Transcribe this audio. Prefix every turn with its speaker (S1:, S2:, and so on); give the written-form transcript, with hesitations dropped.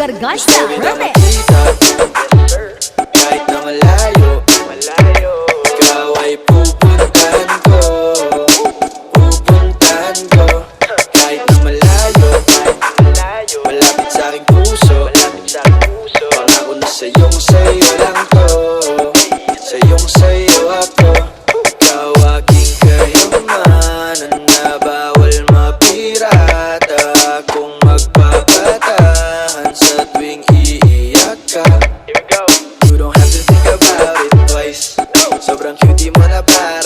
S1: Gargasta Remix.
S2: Kahit na malayo, ikaw ay pupuntahan ko. Kahit na malayo, malapit sa aking puso. Pangako na sa'yo lang to. Sa'yo ako. Ikaw aking kayamanan na bawal mapirata. Kung magpapatahan sa tuwing iiyak ka. You don't have to think about it twice. Sobrang cutie mo na ba?